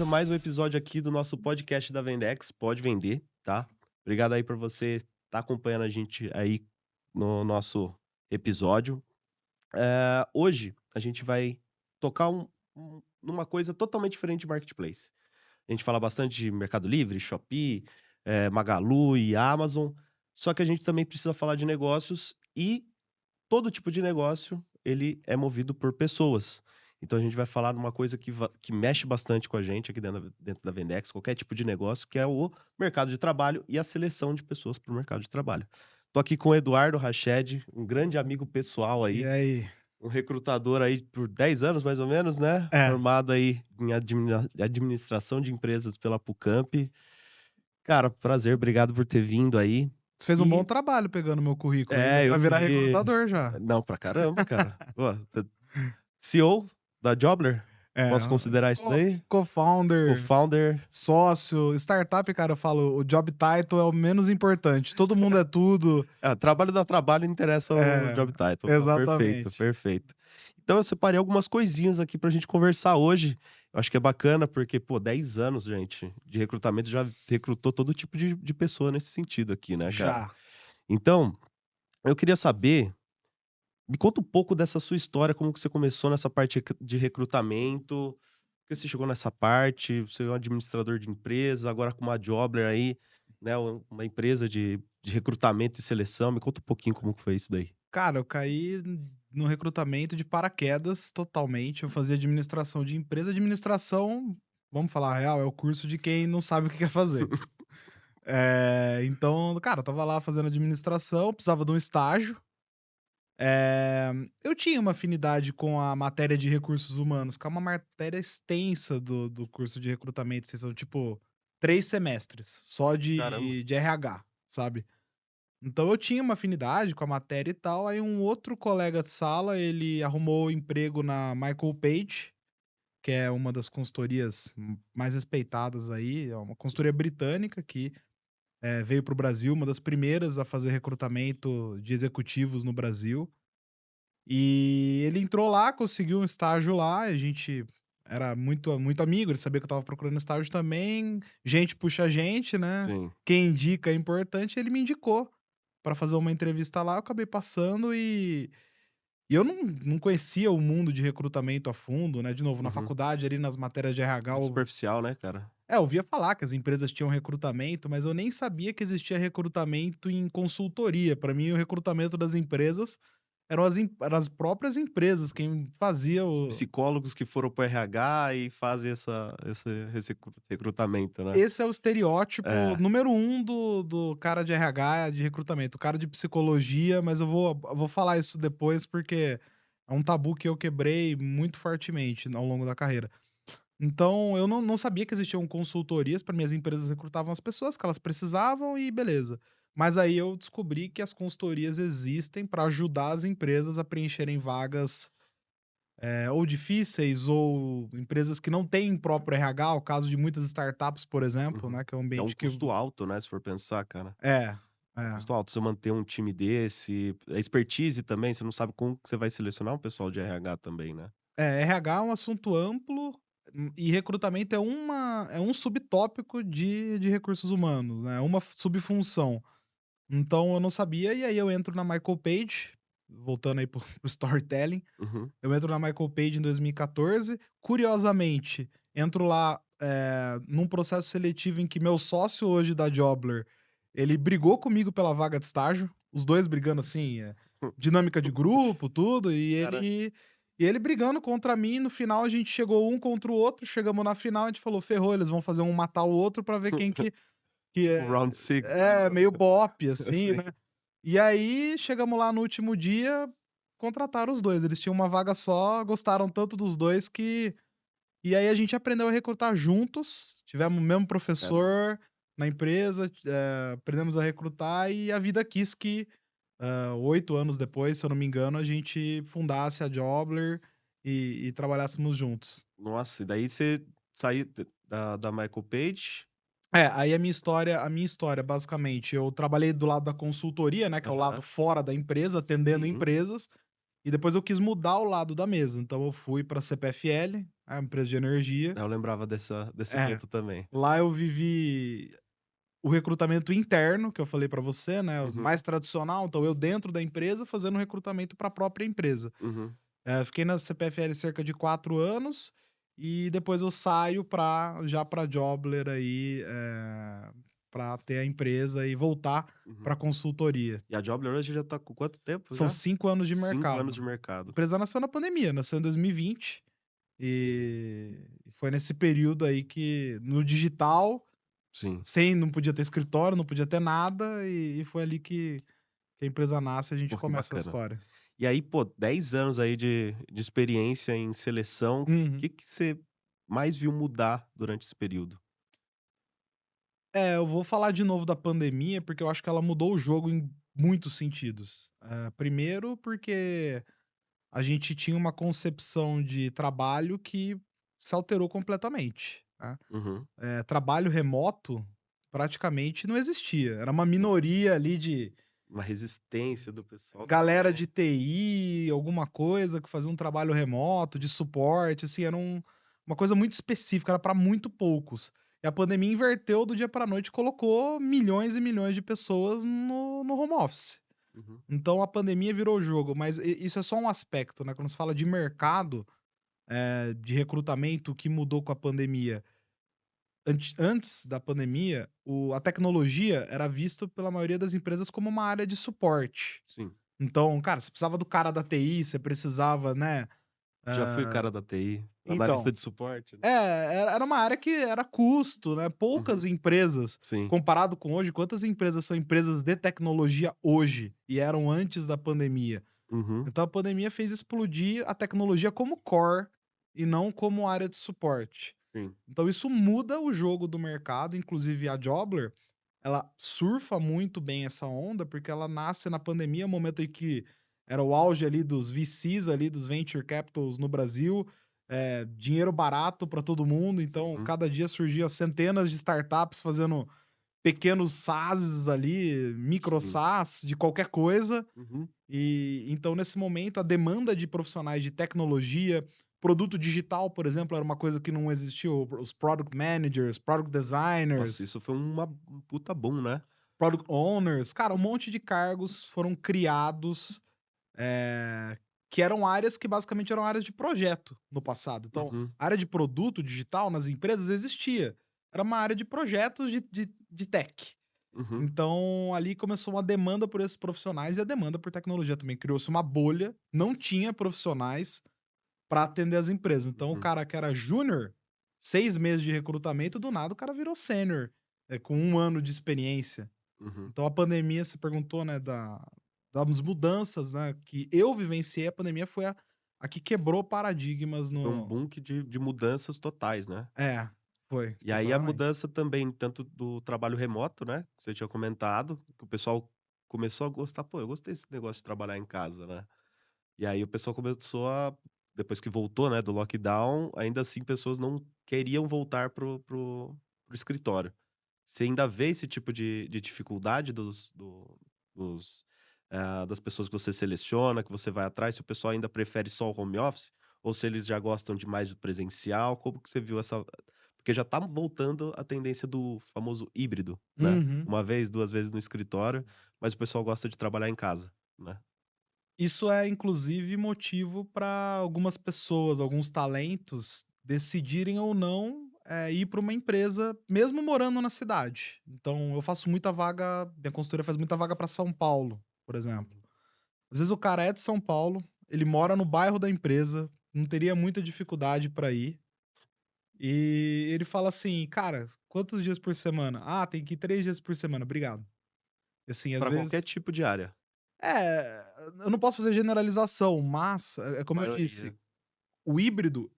beleza? Mais um episódio aqui do nosso podcast da Vendex, Pode Vender, tá? Obrigado aí por você estar acompanhando a gente aí no nosso episódio. Hoje a gente vai tocar numa coisa totalmente diferente de marketplace. A gente fala bastante de Mercado Livre, Shopee, Magalu e Amazon, só que a gente também precisa falar de negócios e todo tipo de negócio, ele é movido por pessoas. Então a gente vai falar de uma coisa que mexe bastante com a gente aqui dentro da Vendex, qualquer tipo de negócio, que é o mercado de trabalho e a seleção de pessoas para o mercado de trabalho. Tô aqui com o Eduardo Rached, um grande amigo pessoal E aí, aí? um recrutador aí por 10 anos mais ou menos, né? É, Formado aí em administração de empresas pela Pucamp. Cara, prazer, obrigado por ter vindo aí. você fez um bom E trabalho pegando meu currículo, hein? Dá eu pra virar vi. recrutador já. Não, pra caramba, cara. Pô, CEO da Jobler? É, Posso considerar isso daí? co-founder, Co-founder. sócio, startup, cara, eu falo, o job title é o menos importante. Todo mundo é tudo. Trabalho dá trabalho, não interessa o É, job title. Não, perfeito, exatamente. perfeito. Então eu separei algumas coisinhas aqui pra gente conversar hoje. Eu acho que é bacana porque, pô, 10 anos, gente, de recrutamento, já recrutou todo tipo de pessoa nesse sentido aqui, né, cara? Já. Então, eu queria saber, me conta um pouco dessa sua história, como que você começou nessa parte de recrutamento, porque você chegou nessa parte, você é um administrador de empresa, agora com uma Jobler aí, né, uma empresa de recrutamento e seleção. Me conta um pouquinho como que foi isso daí. Cara, eu caí no recrutamento de paraquedas totalmente. Eu fazia administração de empresa. Administração, vamos falar a real, é o curso de quem não sabe o que quer fazer. Então, cara, eu estava lá fazendo administração, precisava de um estágio. Eh, eu tinha uma afinidade com a matéria de recursos humanos, que é uma matéria extensa do curso de recrutamento, assim, são tipo 3 semestres só Caramba. de RH, sabe. Então eu tinha uma afinidade com a matéria e tal, aí um outro colega de sala, ele arrumou emprego na Michael Page, que é uma das consultorias mais respeitadas aí, é uma consultoria britânica que, veio para o Brasil, uma das primeiras a fazer recrutamento de executivos no Brasil. E ele entrou lá, conseguiu um estágio lá, a gente era muito amigo, ele sabia que eu estava procurando estágio também, gente puxa gente, né, Sim. quem indica é importante, ele me indicou pra fazer uma entrevista lá, eu acabei passando e eu não conhecia o mundo de recrutamento a fundo, né, de novo, na Uhum. faculdade ali nas matérias de RH Muito superficial, né, cara? eu ouvia falar que as empresas tinham recrutamento, mas eu nem sabia que existia recrutamento em consultoria, pra mim o recrutamento das empresas eram as próprias empresas quem fazia o Psicólogos que foram para o RH e fazem esse recrutamento, né? esse é o estereótipo É. número um do cara de RH, de recrutamento, o cara de psicologia, mas eu vou falar isso depois, porque é um tabu que eu quebrei muito fortemente ao longo da carreira. Então eu não sabia que existiam consultorias, para mim as empresas recrutavam as pessoas que elas precisavam e beleza. Mas aí eu descobri que as consultorias existem para ajudar as empresas a preencherem vagas ou difíceis ou empresas que não têm próprio RH, o caso de muitas startups, por exemplo, Uhum. né, que é um É um ambiente que custo alto, né, se for pensar, cara. é, é. Custo alto você manter um time desse, a expertise também, você não sabe como que você vai selecionar um pessoal de RH também, né. RH é um assunto amplo, e recrutamento é um subtópico de recursos humanos, né, é uma subfunção. Então eu não sabia, e aí eu entro na Michael Page, voltando aí para o storytelling, Uhum. eu entro na Michael Page em 2014, curiosamente, entro lá, num processo seletivo em que meu sócio hoje da Jobler, ele brigou comigo pela vaga de estágio, os 2 brigando assim, dinâmica de grupo, tudo, Cara, e ele brigando contra mim, no final a gente chegou um contra o outro, chegamos na final, a gente falou: "Ferrou, eles vão fazer um matar o outro pra ver quem que tipo é". round six. É, meio BOP, assim, Assim. né. E aí, chegamos lá no último dia, contrataram os 2, eles tinham uma vaga só, gostaram tanto dos 2 que e aí a gente aprendeu a recrutar juntos, tivemos o mesmo Cara, professor na empresa, aprendemos a recrutar e a vida quis que, 8 anos depois, se eu não me engano, a gente fundasse a Jobler e trabalhássemos juntos. nossa, e daí você saiu da Michael Page. Aí a minha história basicamente, eu trabalhei do lado da consultoria, né, que é o lado Aham. fora da empresa, atendendo Sim. empresas, E depois eu quis mudar o lado da mesa, então eu fui pra CPFL, a empresa de energia. Eu lembrava desse É, ponto também. lá eu vivi o recrutamento interno, que eu falei pra você, né, o Uhum, mais tradicional, então eu dentro da empresa fazendo recrutamento pra própria empresa. uhum, Fiquei na CPFL cerca de 4 anos, e depois eu saio pra Jobler aí, pra ter a empresa e voltar uhum. pra consultoria. E a Jobler hoje já tá com quanto tempo São já? 5 anos de 5 anos mercado. de A mercado. empresa nasceu na pandemia, nasceu em 2020, Uhum. e foi nesse período aí que no digital, Sim, sem não podia ter escritório, não podia ter nada, e foi ali que a empresa nasce e a gente pô, que começa a bacana. história. E aí, pô, 10 anos aí de experiência em seleção, o Uhum. que você mais viu mudar durante esse período? Eu vou falar de novo da pandemia, porque eu acho que ela mudou o jogo em muitos sentidos. Primeiro porque a gente tinha uma concepção de trabalho que se alterou completamente, né. Uhum. Trabalho remoto praticamente não existia, era uma minoria ali de Uma resistência do pessoal galera total. de TI, alguma coisa que fazia um trabalho remoto, de suporte, assim, era uma coisa muito específica, era para muito poucos. E a pandemia inverteu do dia para noite e colocou milhões e milhões de pessoas no home office. Uhum, Então a pandemia virou o jogo, mas isso é só um aspecto, né, quando se fala de mercado, de recrutamento, o que mudou com a pandemia. Antes da pandemia, a tecnologia era visto pela maioria das empresas como uma área de suporte. sim. Então, cara, você precisava do cara da TI, você precisava, né, Já fui o hã cara da TI, analista então, de suporte, né. era uma área que era custo, né, poucas Uhum, empresas, sim. comparado com hoje, quantas empresas são empresas de tecnologia hoje e eram antes da pandemia. Uhum, Então a pandemia fez explodir a tecnologia como core e não como área de suporte. sim. Então isso muda o jogo do mercado, inclusive a Jobler, ela surfa muito bem essa onda, porque ela nasce na pandemia, momento em que era o auge ali dos VCs ali, dos venture capitals no Brasil, dinheiro barato para todo mundo, então Uhum, cada dia surgia centenas de startups fazendo pequenos SaaS ali, micro sim. SaaS de qualquer coisa, Uhum, e então nesse momento a demanda de profissionais de tecnologia, produto digital, por exemplo, era uma coisa que não existia, os product managers, product nossa, designers, isso foi um puta boom, né. product owners, cara, um monte de cargos foram criados, eh, que eram áreas que basicamente eram áreas de projeto no passado. Então, Uhum, a área de produto digital nas empresas existia, era uma área de projetos de tech. uhum, Então, ali começou uma demanda por esses profissionais e a demanda por tecnologia também. Criou-se uma bolha, não tinha profissionais para atender as empresas. Então, o uhum, cara que era júnior, 6 meses de recrutamento, do nada o cara virou sênior, com 1 ano de experiência. uhum. Então, a pandemia, você perguntou, né, das mudanças, né, que eu vivenciei, a pandemia foi a que quebrou paradigmas Foi um no. boom de mudanças totais, né. É, foi, E aí a completamente. mudança também tanto do trabalho remoto, né, que você tinha comentado, que o pessoal começou a gostar, "Pô, eu gostei desse negócio de trabalhar em casa", né. E aí o pessoal começou a depois que voltou, né, do lockdown, ainda assim pessoas não queriam voltar pro escritório. Você ainda vê esse tipo de dificuldade dos, das pessoas que você seleciona, que você vai atrás, se o pessoal ainda prefere só o home office, ou se eles já gostam de mais do presencial, como que você viu essa porque já tá voltando a tendência do famoso híbrido, né, Uhum. 1 vez, 2 vezes no escritório, mas o pessoal gosta de trabalhar em casa, né. Isso é inclusive motivo para algumas pessoas, alguns talentos decidirem ou não, ir para uma empresa, mesmo morando na cidade. Então eu faço muita vaga, minha consultoria faz muita vaga para São Paulo, por exemplo. Uhum. Às vezes o cara é de São Paulo, ele mora no bairro da empresa, não teria muita dificuldade para ir, e ele fala assim: "Cara, quantos dias por semana?". "Ah, tem que ir 3 dias por semana", "Obrigado". Assim, às Pra qualquer vezes tipo de área, eu não posso fazer generalização, mas, como eu maioria. disse, o híbrido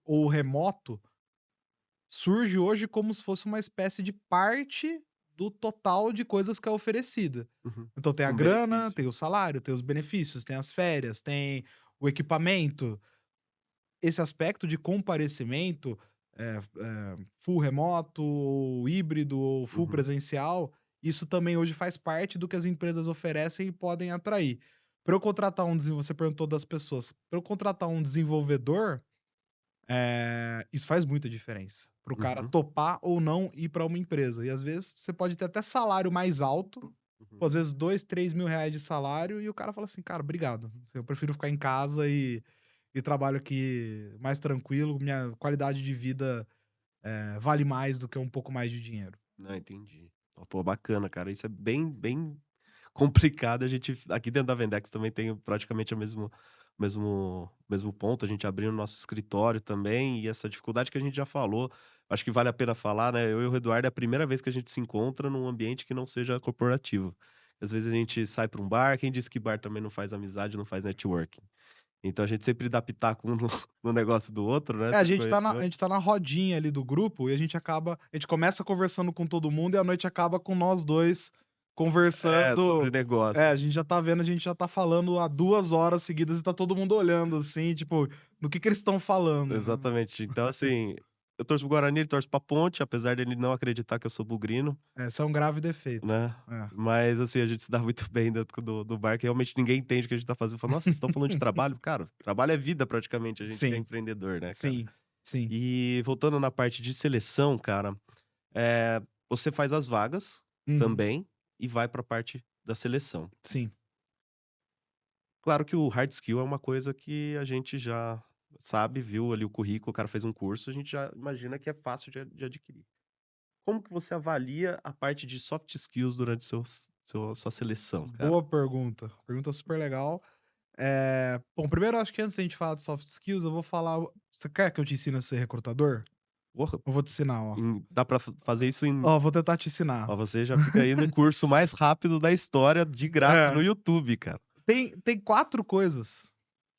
ou o remoto surge hoje como se fosse uma espécie de parte do total de coisas que é oferecida. Uhum. Então tem a Um grana, benefício. tem o salário, tem os benefícios, tem as férias, tem o equipamento. Esse aspecto de comparecimento, full remoto, ou híbrido, ou full Uhum. presencial, isso também hoje faz parte do que as empresas oferecem e podem atrair. Para eu contratar você perguntou das pessoas. Para eu contratar um desenvolvedor, isso faz muita diferença. Para o cara Uhum, topar ou não ir para uma empresa. E às vezes você pode ter até salário mais alto, uhum. pô, às vezes 2, 3 mil reais de salário, e o cara fala assim, cara, obrigado. Eu prefiro ficar em casa e trabalho aqui mais tranquilo, minha qualidade de vida vale mais do que um pouco mais de dinheiro. Não, entendi. Ó, pô, bacana, cara. Isso é bem complicado. A gente aqui dentro da Vendex também tem praticamente o mesmo ponto. A gente abriu o nosso escritório também e essa dificuldade que a gente já falou, acho que vale a pena falar, né? Eu e o Eduardo é a primeira vez que a gente se encontra num ambiente que não seja corporativo. Às vezes a gente sai para um bar, quem disse que bar também não faz amizade, não faz networking. Então a gente sempre dá pitaco um no no negócio do outro, né, A se gente tá na a conheceu. gente tá na rodinha ali do grupo e a gente começa conversando com todo mundo e a noite acaba com nós 2 É, sobre conversando. A negócios. gente já tá vendo, a gente já tá falando há 2 horas seguidas e tá todo mundo olhando, assim, tipo, do que eles estão falando, né. Exatamente. Então, assim, eu torço pro Guarani, ele torce pra Ponte, apesar dele não acreditar que eu sou bugrino, Isso é um grave defeito. né. É. Mas, assim, a gente se dá muito bem dentro do bar, que realmente ninguém entende o que a gente tá fazendo. Fala: "Nossa, vocês estão falando de trabalho?" Cara, trabalho é vida praticamente, a gente que é Sim, empreendedor, né, cara. sim, sim. E voltando na parte de seleção, cara, eh, você faz as vagas Uhum. também e vai pra parte da seleção. Sim, Claro que o hard skill é uma coisa que a gente já sabe, viu ali o currículo, o cara fez um curso, a gente já imagina que é fácil de adquirir. Como que você avalia a parte de soft skills durante sua seleção, cara? boa pergunta, pergunta super legal. Bom, primeiro eu acho que antes da gente falar de soft skills, eu vou falar você quer que eu te ensine a ser recrutador? Porra, Eu vou te ensinar, ó. dá pra fazer isso em Ó, vou tentar te ensinar. ó, você já fica aí no curso mais rápido da história, de graça, É, no YouTube, cara. tem 4 coisas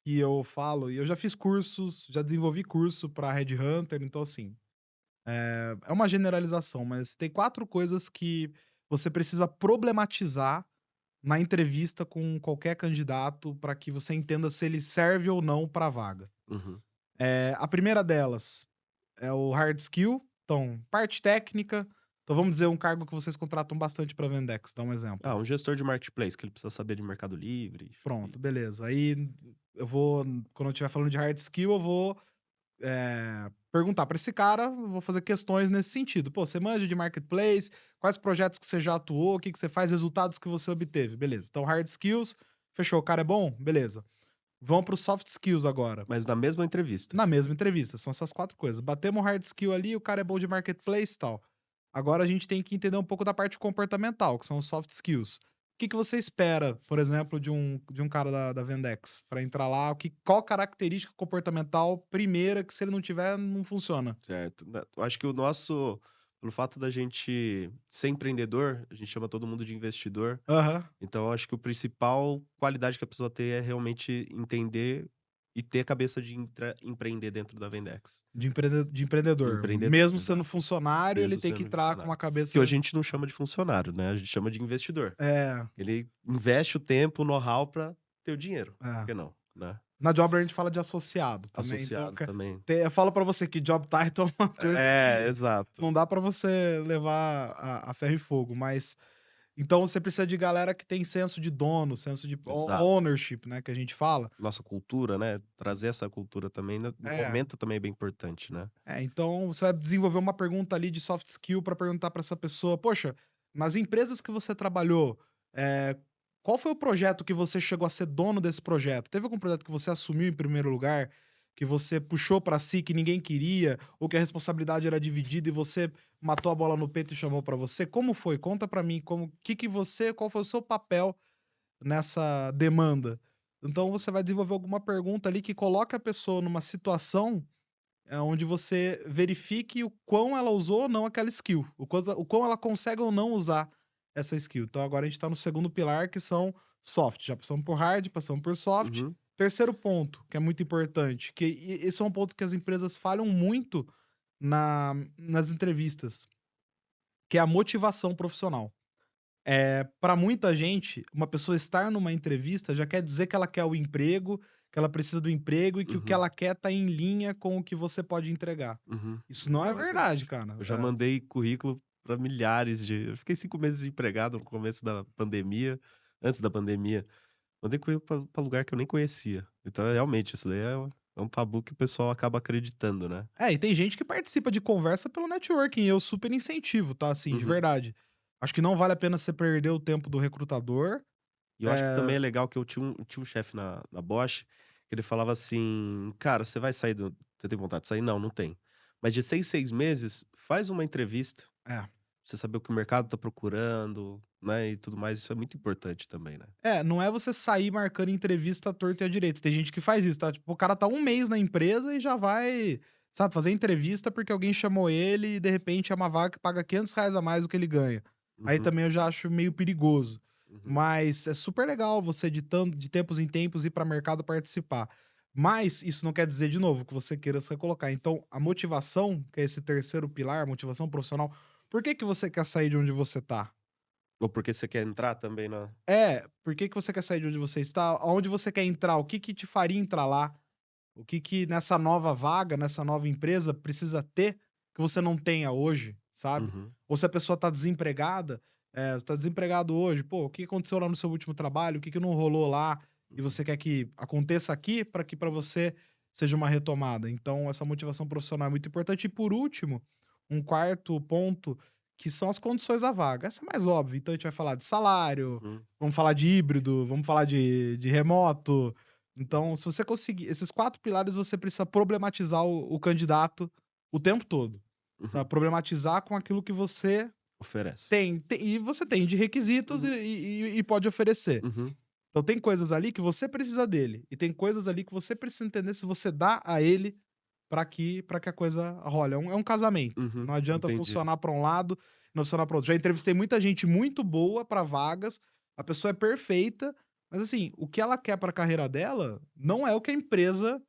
que eu falo, e eu já fiz cursos, já desenvolvi curso pra headhunter, então assim, é uma generalização, mas tem 4 coisas que você precisa problematizar na entrevista com qualquer candidato para que você entenda se ele serve ou não pra vaga. Uhum. A primeira delas é o hard skill, então, parte técnica. Então vamos dizer um cargo que vocês contratam bastante pra Vendex, dá um exemplo. Ah, um gestor de marketplace, que ele precisa saber de Mercado Livre Pronto, e beleza. Aí eu vou quando eu estiver falando de hard skill, eu vou, perguntar pra esse cara, eu vou fazer questões nesse sentido. "Pô, você manja de marketplace? Quais projetos que você já atuou? O que que você faz? Resultados que você obteve?". Beleza, então hard skills, fechou. O cara é bom? Beleza. Vamos para os soft skills agora. mas na mesma entrevista. Na mesma entrevista, são essas 4 coisas. Batemos um hard skill ali, o cara é bom de marketplace e tal. Agora a gente tem que entender um pouco da parte comportamental, que são os soft skills. O que que você espera, por exemplo, de um cara da Vendex para entrar lá? Qual característica comportamental primeira que se ele não tiver, não funciona? Certo. Eu acho que pelo fato da gente ser empreendedor, a gente chama todo mundo de investidor, Aham. então eu acho que o principal qualidade que a pessoa tem é realmente entender e ter a cabeça de empreender dentro da Vendex. De empreendedor. Empreendedor, Mesmo sendo exato. funcionário, ele Mesmo tem que sendo entrar com funcionário. uma Que hoje cabeça a gente não chama de funcionário, né, a gente chama de investidor. é, Ele investe o tempo, o know-how para ter o dinheiro, por é. que não, né. Na Jobber a gente fala de associado também, então Associado também. eu falo pra você que job title é uma coisa É, que exato. não dá pra você levar a ferro e fogo, mas então você precisa de galera que tem senso de dono, senso de Exato. ownership, né, que a gente fala. Nossa cultura, né, trazer essa cultura também no É, momento também é bem importante, né. então você vai desenvolver uma pergunta ali de soft skill pra perguntar pra essa pessoa: "Poxa, nas empresas que você trabalhou, qual foi o projeto que você chegou a ser dono desse projeto? Teve algum projeto que você assumiu em primeiro lugar, que você puxou pra si, que ninguém queria, ou que a responsabilidade era dividida e você matou a bola no peito e chamou pra você? Como foi? Conta pra mim como que você qual foi o seu papel nessa demanda?". Então você vai desenvolver alguma pergunta ali que coloque a pessoa numa situação onde você verifique o quão ela usou ou não aquela skill, o quão ela consegue ou não usar essa skill. Então agora a gente está no segundo pilar, que são soft. Já passamos por hard, passamos por soft. Uhum. Terceiro ponto, que é muito importante, que esse é um ponto que as empresas falham muito nas entrevistas, que é a motivação profissional. Para muita gente, uma pessoa estar numa entrevista já quer dizer que ela quer o emprego, que ela precisa do emprego e que o que Uhum, ela quer tá em linha com o que você pode entregar. uhum. Isso não é Não, é verdade, verdade. cara. Eu já mandei currículo para milhares de eu fiquei 5 meses desempregado no começo da pandemia, antes da pandemia, Mandei currículo pra lugar que eu nem conhecia. Então, realmente, isso daí é um tabu que o pessoal acaba acreditando, né. É, e tem gente que participa de conversa pelo networking, e eu super incentivo, tá, assim, de Uhum. verdade. Acho que não vale a pena você perder o tempo do recrutador. E eu acho que também Eh é legal que eu tinha um chefe na Bosch, que ele falava assim: "Cara, você tem vontade de sair? Não, não tenho. Mas de 6 em 6 meses, faz uma entrevista, é. pra você saber o que o mercado tá procurando, né, e tudo mais". Isso é muito importante também, né. É, não é você sair marcando entrevista à torta e à direita. Tem gente que faz isso, tá? Tipo, o cara tá um mês na empresa e já vai, sabe, fazer entrevista porque alguém chamou ele e de repente é uma vaga que paga R$ 500 a mais do que ele ganha. Aí Uhum, também eu já acho meio perigoso. uhum. Mas é super legal você de tempos em tempos ir para mercado participar. Mas isso não quer dizer, de novo, que você queira se recolocar. Então, a motivação, que é esse terceiro pilar, motivação profissional, por que que você quer sair de onde você tá? Ou porque você quer entrar também na É, por que que você quer sair de onde você está? Aonde você quer entrar? O que que te faria entrar lá? O que que nessa nova vaga, nessa nova empresa precisa ter que você não tenha hoje, sabe? uhum, Ou se a pessoa tá desempregada, você tá desempregado hoje, pô, o que aconteceu lá no seu último trabalho? O que que não rolou lá e uhum. você quer que aconteça aqui para que para você seja uma retomada? Então essa motivação profissional é muito importante. E por último, um quarto ponto, que são as condições da vaga. Essa é mais óbvia, então a gente vai falar de salário, Uhum, vamos falar de híbrido, vamos falar de remoto. Então, se você conseguir esses 4 pilares, você precisa problematizar o candidato o tempo todo, uhum. sabe, problematizar com aquilo que você Oferece. tem e você tem de requisitos Uhum, e pode oferecer. uhum, Então tem coisas ali que você precisa dele, e tem coisas ali que você precisa entender se você dá a ele para que a coisa role. É um casamento, uhum. não adianta Entendi. funcionar para um lado, não funcionar para outro. Já entrevistei muita gente muito boa para vagas, a pessoa é perfeita, mas assim, o que ela quer para a carreira dela, não é o que a empresa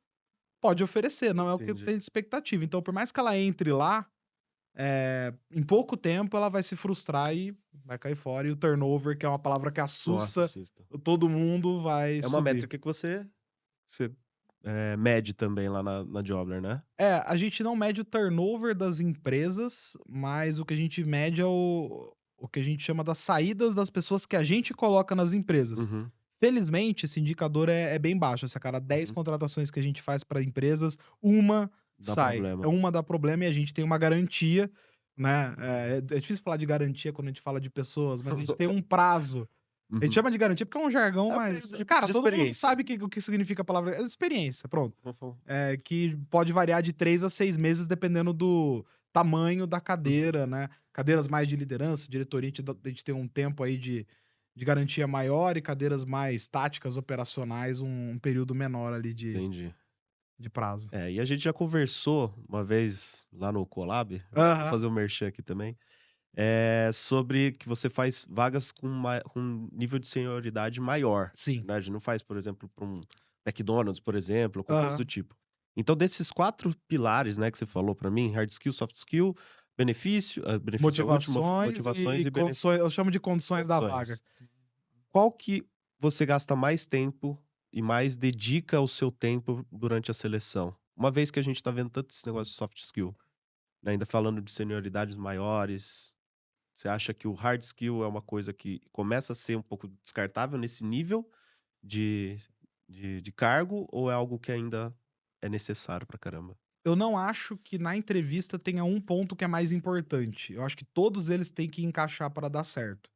pode oferecer, não é o que Entendi. tem de expectativa. Então por mais que ela entre lá, em pouco tempo ela vai se frustrar e vai cair fora, e o turnover, que é uma palavra que Nossa, assusta assusta. todo mundo, vai É uma subir. métrica que você, mede também lá na Jobler, né? É, a gente não mede o turnover das empresas, mas o que a gente mede é o que a gente chama das saídas das pessoas que a gente coloca nas empresas. Uhum, Felizmente, esse indicador é bem baixo. Se a cada 10 uhum. contratações que a gente faz para empresas, uma Dá sai. É problema. uma dá problema e a gente tem uma garantia, né? É difícil falar de garantia quando a gente fala de pessoas, mas a gente tem um prazo. A gente Uhum. chama de garantia porque é um jargão, É um mas, período cara, de todo mundo experiência. sabe o que significa a palavra experiência, pronto. Vamos falar. Que pode variar de 3 a 6 meses, dependendo do tamanho da Uhum. cadeira, né. Cadeiras mais de liderança, diretoria, a gente tem um tempo aí de garantia maior, e cadeiras mais táticas, operacionais, um período menor ali Entendi. de prazo. É, e a gente já conversou uma vez lá no Colab, vou Aham. fazer um merchan aqui também, sobre que você faz vagas com nível de senioridade maior, Sim. né, a gente não faz, por exemplo, para um McDonald's, por exemplo, ou qualquer coisa do Aham. tipo. Então desses 4 pilares, né, que você falou para mim, hard skill, soft skill, benefício é o último, Motivações motivações e e condições, eu chamo de condições da vaga. condições. Qual que você gasta mais tempo e mais dedica o seu tempo durante a seleção? Uma vez que a gente tá vendo tanto esse negócio de soft skill, né, ainda falando de senioridades maiores, você acha que o hard skill é uma coisa que começa a ser um pouco descartável nesse nível de de cargo, ou é algo que ainda é necessário pra caramba? Eu não acho que na entrevista tenha um ponto que é mais importante. Eu acho que todos eles têm que encaixar para dar certo.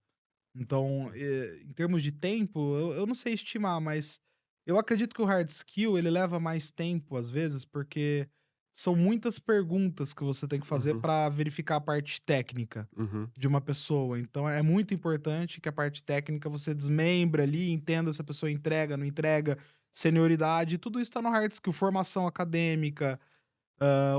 Então, em termos de tempo, eu não sei estimar, mas eu acredito que o hard skill ele leva mais tempo, às vezes, porque são muitas perguntas que você tem que fazer Uhum, para verificar a parte técnica uhum, de uma pessoa. Então, é muito importante que a parte técnica você desmembre ali, entenda se a pessoa entrega, não entrega, senioridade, tudo isso está no hard skill, formação acadêmica,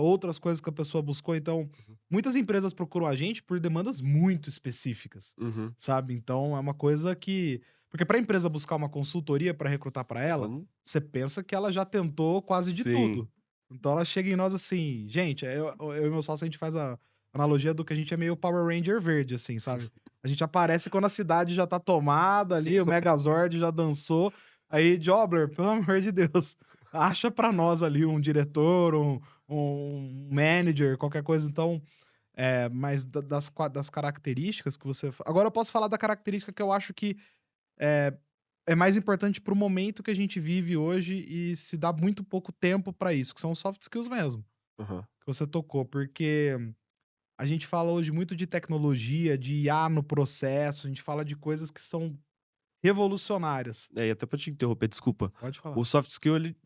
outras coisas que a pessoa buscou. Então, uhum, muitas empresas procuram a gente por demandas muito específicas, uhum. sabe. Então é uma coisa que porque para a empresa buscar uma consultoria para recrutar para ela, Então você pensa que ela já tentou quase de sim. tudo. Então ela chega em nós assim, gente, eu e meu sócio, a gente faz a analogia do que a gente é meio Power Ranger verde, assim, sabe. A gente aparece quando a cidade já tá tomada ali, o Megazord já dançou, aí: "Jobler, pelo amor de Deus, acha pra nós ali um diretor, um manager, qualquer coisa". Então, mas das características que você agora eu posso falar da característica que eu acho que, é mais importante para o momento que a gente vive hoje e se dá muito pouco tempo para isso, que são os soft skills mesmo, Aham. que você tocou, porque a gente fala hoje muito de tecnologia, de IA no processo, a gente fala de coisas que são revolucionárias. É, e até pra te interromper, desculpa. Pode O falar. soft skill, ele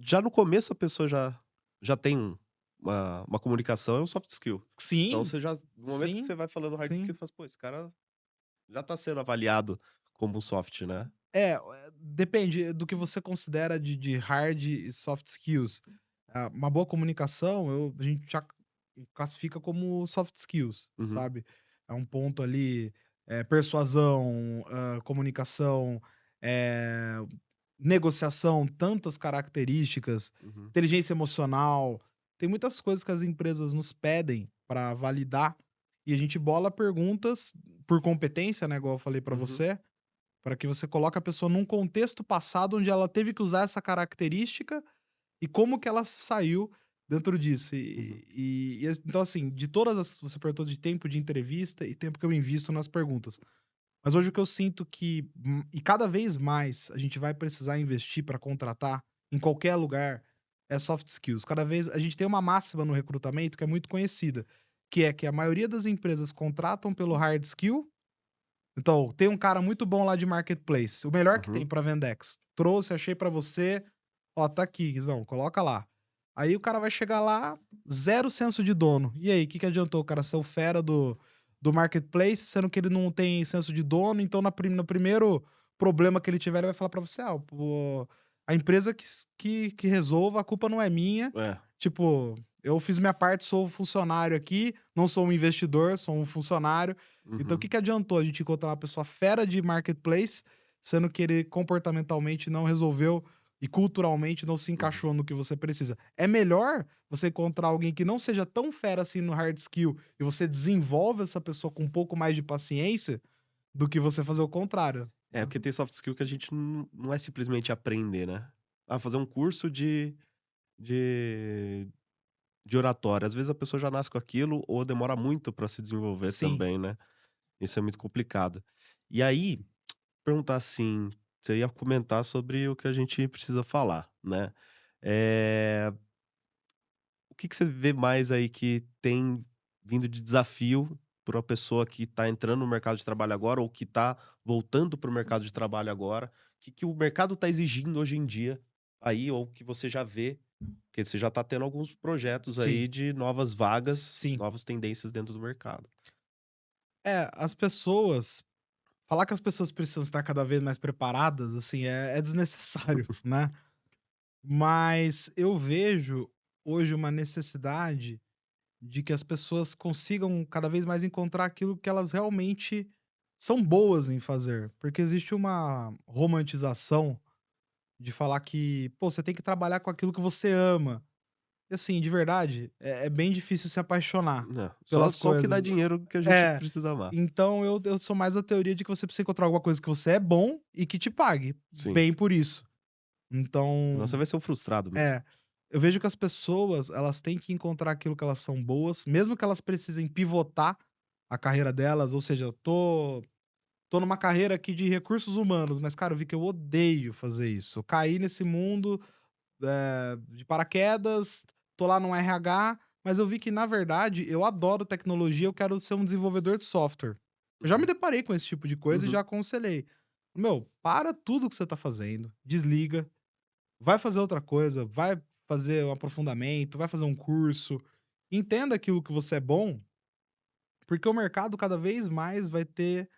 já no começo a pessoa já tem uma comunicação, é um soft skill. Então Sim, você já no momento que sim, você vai falando hard skill, sim. você fala: "Pô, esse cara já tá sendo avaliado como um soft, né?" Depende do que você considera de hard e soft skills. Uma boa comunicação, a gente já classifica como soft skills, Uhum, sabe? É um ponto ali, persuasão, comunicação, eh, negociação, tantas características, uhum, inteligência emocional. Tem muitas coisas que as empresas nos pedem para validar e a gente bola perguntas por competência, né, igual eu falei para uhum, você, para que você coloque a pessoa num contexto passado onde ela teve que usar essa característica e como que ela saiu dentro disso. uhum, Então, assim, de todas as você perguntou de tempo de entrevista e tempo que eu invisto nas perguntas. Mas hoje o que eu sinto que e cada vez mais a gente vai precisar investir para contratar em qualquer lugar, é soft skills. Cada vez a gente tem uma máxima no recrutamento que é muito conhecida, que é que a maioria das empresas contratam pelo hard skill. Então, tem um cara muito bom lá de marketplace, o melhor que tem uhum, pra Vendex. Trouxe, achei pra você, ó, tá aqui, Guizão, coloca lá. Aí o cara vai chegar lá, zero senso de dono. E aí, o que que adiantou o cara ser o fera do marketplace, sendo que ele não tem senso de dono, então no primeiro problema que ele tiver, ele vai falar pra você: "Ah, a empresa que resolva, a culpa não é minha". é, Tipo, eu fiz minha parte, sou funcionário aqui, não sou um investidor, sou um funcionário. Então, o que uhum, que adiantou a gente encontrar uma pessoa fera de marketplace, sendo que ele comportamentalmente não resolveu e culturalmente não se uhum. encaixou no que você precisa? É melhor você encontrar alguém que não seja tão fera assim no hard skill e você desenvolve essa pessoa com um pouco mais de paciência, do que você fazer o contrário, É, né. porque tem soft skill que a gente não é simplesmente aprender, né. Ah, fazer um curso de de oratória. Às vezes a pessoa já nasce com aquilo ou demora muito para se desenvolver Sim. também, né. Isso é muito complicado. E aí, perguntar assim, você ia comentar sobre o que a gente precisa falar, né. Eh, o que que você vê mais aí que tem vindo de desafio para uma pessoa que está entrando no mercado de trabalho agora ou que está voltando para o mercado de trabalho agora? O que que o mercado está exigindo hoje em dia aí ou que você já vê, porque você já está tendo alguns projetos Sim, aí de novas vagas, sim. novas tendências dentro do mercado. As pessoas falar que as pessoas precisam estar cada vez mais preparadas, assim, é desnecessário, né. Mas eu vejo hoje uma necessidade de que as pessoas consigam cada vez mais encontrar aquilo que elas realmente são boas em fazer, porque existe uma romantização de falar que, pô, você tem que trabalhar com aquilo que você ama. E assim, de verdade, é bem difícil se apaixonar Não, só pelas só o que coisas. dá dinheiro que a gente É, precisa amar. então eu sou mais da teoria de que você precisa encontrar alguma coisa que você é bom e que te pague Sim, bem por isso. senão você Então, vai ser um frustrado mesmo. é, eu vejo que as pessoas, elas têm que encontrar aquilo que elas são boas, mesmo que elas precisem pivotar a carreira delas, ou seja, eu tô numa carreira aqui de recursos humanos, mas cara, eu vi que eu odeio fazer isso. Eu caí nesse mundo, de paraquedas, tô lá no RH, mas eu vi que na verdade eu adoro tecnologia, eu quero ser um desenvolvedor de software. Eu já me Uhum, deparei com esse tipo de coisa e já uhum, aconselhei: "Meu, para tudo que você tá fazendo, desliga, vai fazer outra coisa, vai fazer um aprofundamento, vai fazer um curso, entenda aquilo que você é bom, porque o mercado cada vez mais vai ter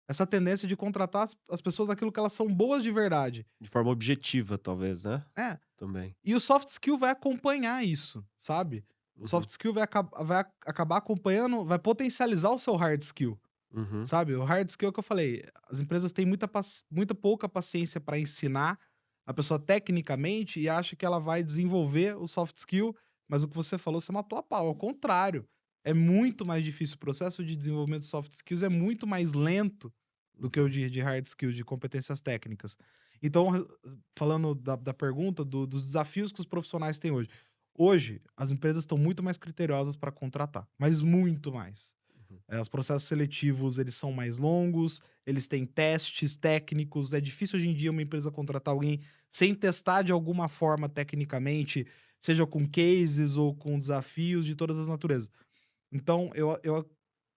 essa tendência de contratar as pessoas aquilo que elas são boas de verdade". de forma objetiva talvez, né, É, também. e o soft skill vai acompanhar isso, sabe. O Uhum, soft skill vai acabar acompanhando, vai potencializar o seu hard skill, uhum, sabe. O hard skill é o que eu falei, as empresas têm muita pouca paciência para ensinar a pessoa tecnicamente e acha que ela vai desenvolver o soft skill, mas o que você falou, você matou a pau, ao contrário, é muito mais difícil, o processo de desenvolvimento de soft skills é muito mais lento do que o uhum, de hard skills, de competências técnicas. Então, falando da pergunta dos desafios que os profissionais têm hoje. Hoje, as empresas estão muito mais criteriosas para contratar, mas muito mais. Os processos seletivos, eles são mais longos, eles têm testes técnicos, é difícil hoje em dia uma empresa contratar alguém sem testar de alguma forma tecnicamente, seja com cases ou com desafios de todas as naturezas. Então, eu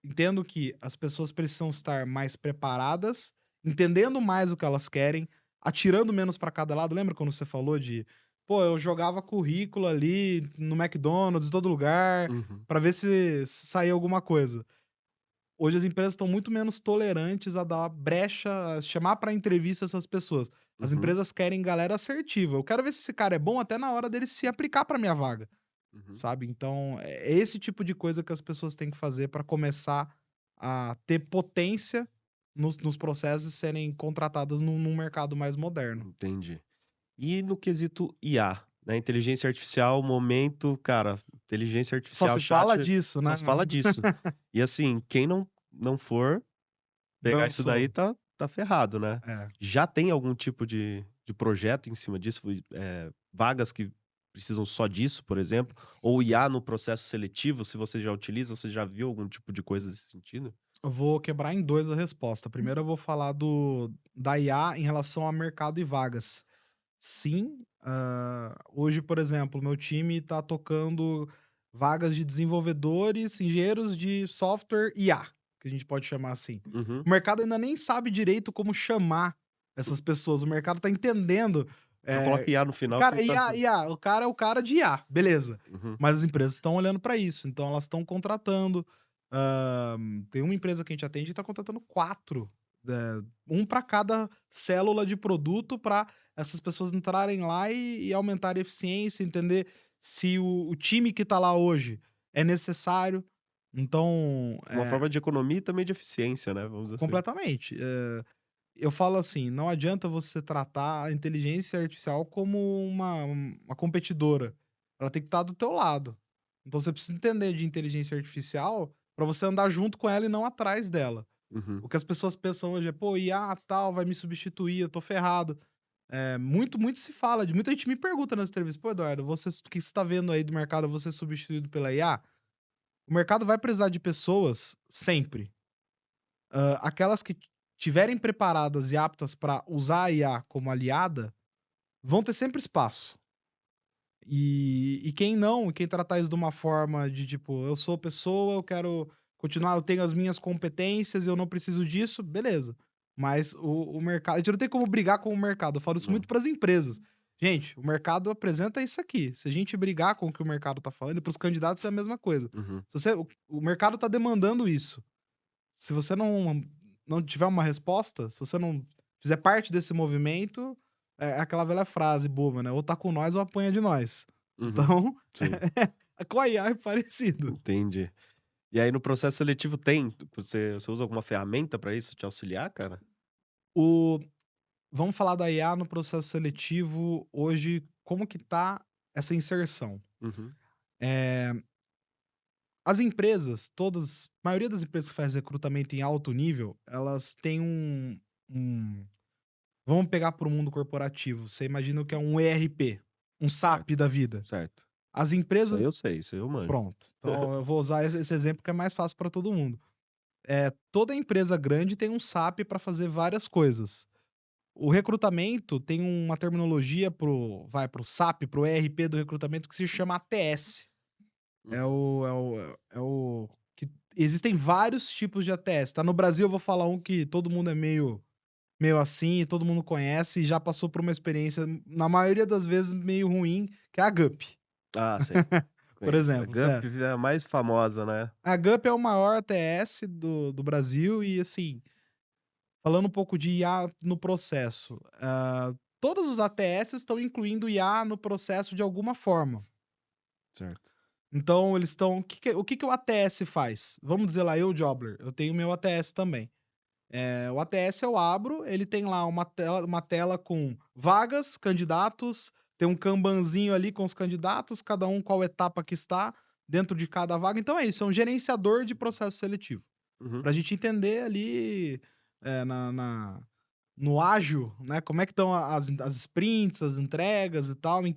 entendo que as pessoas precisam estar mais preparadas, entendendo mais o que elas querem, atirando menos para cada lado. Lembra quando você falou de, pô, eu jogava currículo ali no McDonald's, em todo lugar, Uhum. para ver se saía alguma coisa. Hoje as empresas estão muito menos tolerantes a dar brecha, a chamar para entrevista essas pessoas. As Uhum. empresas querem galera assertiva. Eu quero ver se esse cara é bom até na hora dele se aplicar para minha vaga, Uhum. sabe? Então, é esse tipo de coisa que as pessoas têm que fazer para começar a ter potência nos processos e serem contratadas num mercado mais moderno. Entendi. E no quesito IA, né, inteligência artificial, momento, cara, inteligência Só artificial, se fala chat, disso, só né? se fala disso. E assim, quem não for pegar isso daí Dançou. tá ferrado, né. É. Já tem algum tipo de projeto em cima disso? Vagas que precisam só disso, por exemplo? Ou IA no processo seletivo, se você já utiliza, você já viu algum tipo de coisa nesse sentido? Eu vou quebrar em 2 a resposta. Primeiro eu vou falar da IA em relação a mercado e vagas. Sim, hoje, por exemplo, meu time está tocando vagas de desenvolvedores, engenheiros de software IA, que a gente pode chamar assim. Uhum. O mercado ainda nem sabe direito como chamar essas pessoas, o mercado está entendendo, Só coloca IA no o final que cara tá. IA, o cara é o cara de IA, beleza. Uhum. Mas as empresas estão olhando para isso, então elas estão contratando, hã, tem uma empresa que a gente atende que está contratando 4, um para cada célula de produto para essas pessoas entrarem lá e aumentarem a eficiência, entender se o time que tá lá hoje é necessário. Então, Uma forma de economia e também de eficiência, né, vamos dizer assim. completamente. Eu falo assim, não adianta você tratar a inteligência artificial como uma competidora. Ela tem que estar do teu lado. Então você precisa entender de inteligência artificial para você andar junto com ela e não atrás dela. Uhum. O que as pessoas pensam hoje é: "Pô, IA tal vai me substituir, eu tô ferrado". Muito se fala de muita gente me pergunta nas entrevistas: "Pô, Eduardo, o que você tá vendo aí do mercado, você substituído pela IA?". O mercado vai precisar de pessoas sempre. Aquelas que tiverem preparadas e aptas para usar a IA como aliada, vão ter sempre espaço. E quem não, quem tratar isso de uma forma de tipo: "Eu sou pessoa, eu quero continuar, eu tenho as minhas competências, eu não preciso disso", beleza. Mas o mercado, a gente não tem como brigar com o mercado, eu falo isso muito Não. para as empresas. Gente, o mercado apresenta isso aqui, se a gente brigar com o que o mercado tá falando, e para os candidatos é a mesma coisa. Uhum. Se você o mercado tá demandando isso. Se você não tiver uma resposta, se você não fizer parte desse movimento, é aquela velha frase boba, né, ou tá com nós ou apanha de nós. Uhum. Então, Sim, com a IA é parecido. entendi. E aí no processo seletivo tem você usa alguma ferramenta pra isso te auxiliar, cara? O Vamos falar da IA no processo seletivo hoje, como que tá essa inserção? Uhum. Eh, as empresas todas, a maioria das empresas que faz recrutamento em alto nível, elas têm um vamos pegar para o mundo corporativo, você imagina o que é um ERP, um SAP Certo, da vida. certo. As Isso aí empresas eu sei, isso aí eu manjo. Pronto, então eu vou usar esse exemplo que é mais fácil para todo mundo. Toda empresa grande tem um SAP para fazer várias coisas. O recrutamento tem uma terminologia para o SAP, para o ERP do recrutamento que se chama ATS. É Uhum. o é o é o que existem vários tipos de ATS, tá. No Brasil eu vou falar um que todo mundo é meio assim, todo mundo conhece e já passou por uma experiência, na maioria das vezes, meio ruim, que é a GUP, Ah, sei, por conheço. A exemplo. Gump é a mais famosa, né. A GUP é o maior ATS do Brasil e, assim, falando um pouco de IA no processo, todos os ATS estão incluindo IA no processo de alguma forma. Certo. Então eles estão o que o ATS faz? Vamos dizer lá, eu, Jobler, eu tenho meu ATS também. O ATS eu abro, ele tem lá uma tela com vagas, candidatos, tem um kanbanzinho ali com os candidatos, cada um qual etapa que está dentro de cada vaga. Então é isso, é um gerenciador de processo seletivo. Uhum. Para a gente entender ali, no ágil, né, como é que estão as sprints, as entregas e tal, em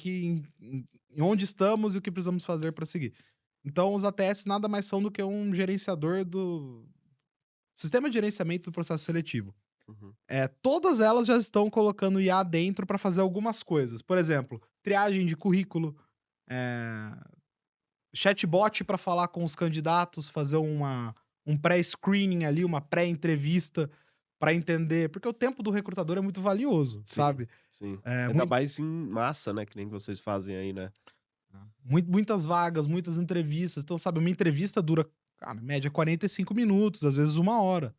onde estamos e o que precisamos fazer para seguir. Então, os ATS nada mais são do que um gerenciador do sistema de gerenciamento do processo seletivo. Uhum. Todas elas já estão colocando IA dentro para fazer algumas coisas. Por exemplo, triagem de currículo, eh, chatbot para falar com os candidatos, fazer um pré-screening ali, uma pré-entrevista para entender, porque o tempo do recrutador é muito valioso, Sim, sabe? sim. É, Ainda mais em massa, né, que nem vocês fazem aí, né. muitas vagas, muitas entrevistas. Então, sabe, uma entrevista dura, cara, média 45 minutos, às vezes 1 hora.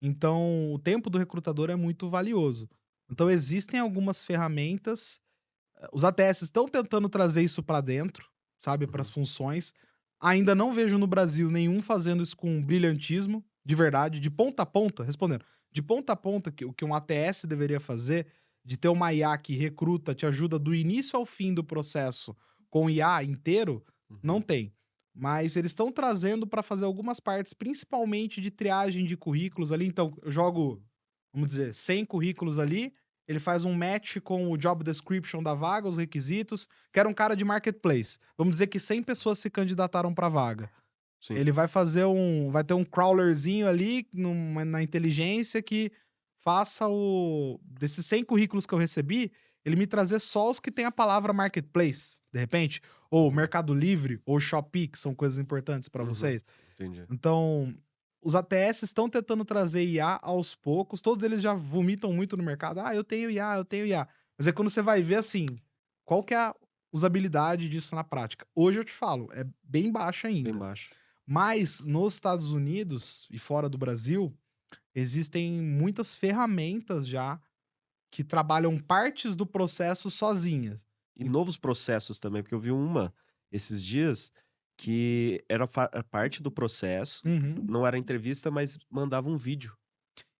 Então, o tempo do recrutador é muito valioso. Então, existem algumas ferramentas, os ATS estão tentando trazer isso para dentro, sabe, para as Uhum. funções. Ainda não vejo no Brasil nenhum fazendo isso com brilhantismo, de verdade, de ponta a ponta, respondendo, de ponta a ponta, que o que um ATS deveria fazer, de ter uma IA que recruta, te ajuda do início ao fim do processo com IA inteiro, não Uhum. tem. Mas eles estão trazendo para fazer algumas partes, principalmente de triagem de currículos ali. Então, eu jogo, vamos dizer, 100 currículos ali, ele faz um match com o job description da vaga, os requisitos. Quero um cara de marketplace. Vamos dizer que 100 pessoas se candidataram para a vaga. Sim. Ele vai ter um crawlerzinho ali na inteligência que faça o desses 100 currículos que eu recebi, ele me trazer só os que tem a palavra marketplace, de repente, ou Uhum. Mercado Livre, ou Shopee, que são coisas importantes para Uhum. vocês. Entendi. Então, os ATS estão tentando trazer IA aos poucos, todos eles já vomitam muito no mercado: "Ah, eu tenho IA, eu tenho IA". Mas é quando você vai ver, assim, qual que é a usabilidade disso na prática. Hoje eu te falo, é bem baixa Bem ainda. baixo. Mas nos Estados Unidos e fora do Brasil, existem muitas ferramentas já que trabalham partes do processo sozinhas. E En novos processos também, porque eu vi uma esses dias que era parte do processo, Uhum. não era entrevista, mas mandava um vídeo.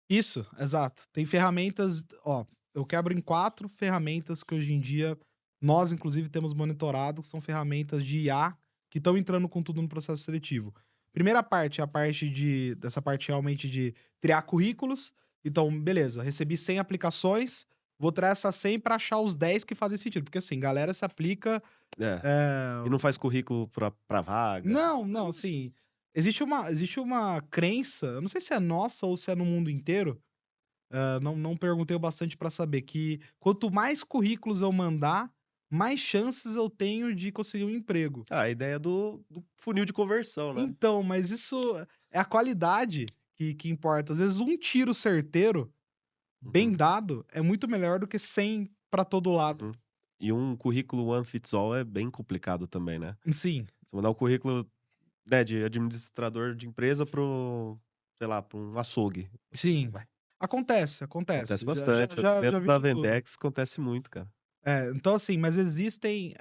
Isso, exato. Tem ferramentas, ó, eu quebro em 4 ferramentas que hoje em dia nós inclusive temos monitorado, que são ferramentas de IA que estão entrando com tudo no processo seletivo. Primeira parte é a parte dessa parte realmente de criar currículos. Então, beleza, recebi 100 aplicações, vou tirar essas 100 para achar os 10 que fazem sentido, porque assim, galera se aplica, É, eh e não faz currículo pra vaga. não, não, assim, existe uma crença, eu não sei se é nossa ou se é no mundo inteiro, não perguntei o bastante para saber que quanto mais currículos eu mandar, mais chances eu tenho de conseguir um emprego. Ah, a ideia do funil de conversão, né. Então, mas isso é a qualidade que importa. Às vezes um tiro certeiro, bem Uhum, dado, é muito melhor do que 100 para todo lado. uhum. E um currículo one fits all é bem complicado também, né. Sim, Você mandar um currículo, né, de administrador de empresa sei lá, para um açougue. sim. Vai, Acontece, acontece acontece. bastante. Já Dentro vi da de tudo. Vendex acontece muito, cara. Então assim, mas existem,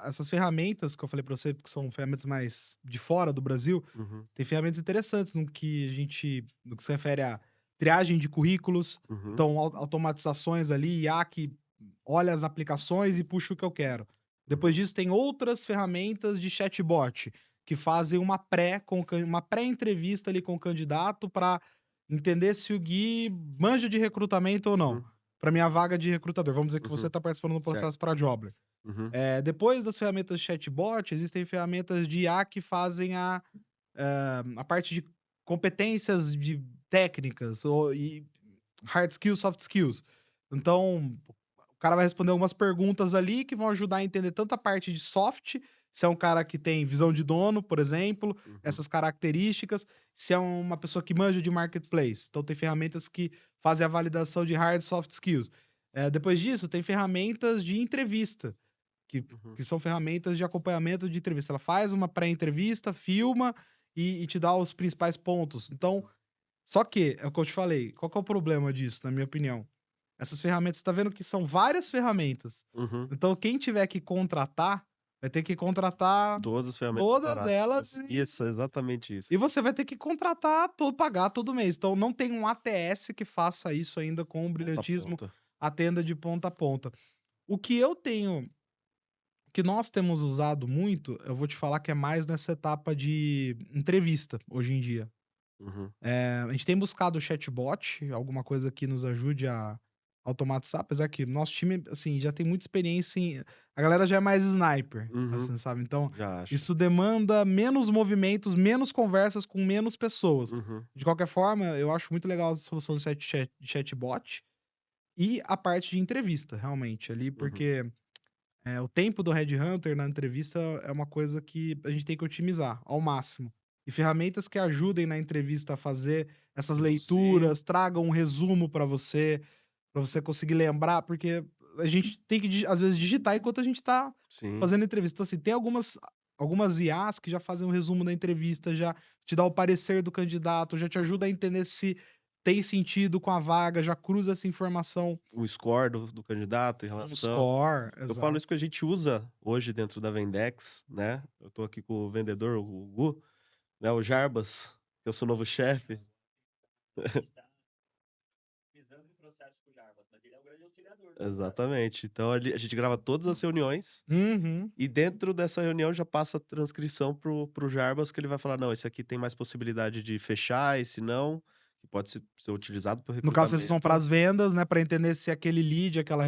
essas ferramentas que eu falei pra você, que são ferramentas mais de fora do Brasil, Uhum, tem ferramentas interessantes no que se refere a triagem de currículos, uhum, então automatizações ali, IA que olha as aplicações e puxa o que eu quero. Depois uhum, disso tem outras ferramentas de chatbot, que fazem uma pré-entrevista ali com o candidato para entender se o Gui manja de recrutamento ou não. uhum, Para minha vaga de recrutador, vamos dizer que você uhum. está participando do Certo. processo para Jobler. Uhum, Depois das ferramentas de chatbot, existem ferramentas de IA que fazem a parte de competências de técnicas e hard skills, soft skills. Então, o cara vai responder algumas perguntas ali que vão ajudar a entender tanto a parte de soft, se é um cara que tem visão de dono, por exemplo, uhum, essas características, se é uma pessoa que manja de marketplace. Então, tem ferramentas que fazem a validação de hard e soft skills. Depois disso, tem ferramentas de entrevista, que, uhum. que são ferramentas de acompanhamento de entrevista. Ela faz uma pré-entrevista, filma e te dá os principais pontos. Então, só que, é o que eu te falei, qual que é o problema disso, na minha opinião? Essas ferramentas, você tá vendo que são várias ferramentas. Uhum. Então, quem tiver que contratar, vai ter que contratar Todas as ferramentas todas separadas. elas Isso, é exatamente isso. e você vai ter que pagar todo mês. Então, não tem um ATS que faça isso ainda com um Ponta a brilhantismo, ponta. atenda de ponta a ponta. O que eu tenho o que nós temos usado muito, eu vou te falar que é mais nessa etapa de entrevista, hoje em dia. Uhum, A gente tem buscado o chatbot, alguma coisa que nos ajude a automatizar, apesar que nosso time, assim, já tem muita experiência em a galera já é mais sniper, Uhum, assim, sabe. Então, já acho. isso demanda menos movimentos, menos conversas com menos pessoas. Uhum, De qualquer forma, eu acho muito legal a solução do chatbot e a parte de entrevista, realmente, ali, uhum. porque, o tempo do headhunter na entrevista é uma coisa que a gente tem que otimizar ao máximo. E ferramentas que ajudem na entrevista a fazer essas Reduzir. leituras, tragam um resumo para você conseguir lembrar, porque a gente tem que às vezes digitar enquanto a gente tá Sim. fazendo entrevista. Então, assim, tem algumas IAs que já fazem um resumo da entrevista, já te dá o parecer do candidato, já te ajuda a entender se tem sentido com a vaga, já cruza essa informação. O score do candidato em Um relação. score, Eu falo exato. isso que a gente usa hoje dentro da Vendex, né? Eu tô aqui com o vendedor, o Gu, né? O Jarbas, que é o seu novo chefe. Exatamente. Então a gente grava todas as reuniões Uhum. e dentro dessa reunião já passa a transcrição pro Jarbas, que ele vai falar: não, esse aqui tem mais possibilidade de fechar, esse não, que pode ser utilizado para No caso, vocês usam para recrutamento as vendas, né, para entender se aquele lead, aquela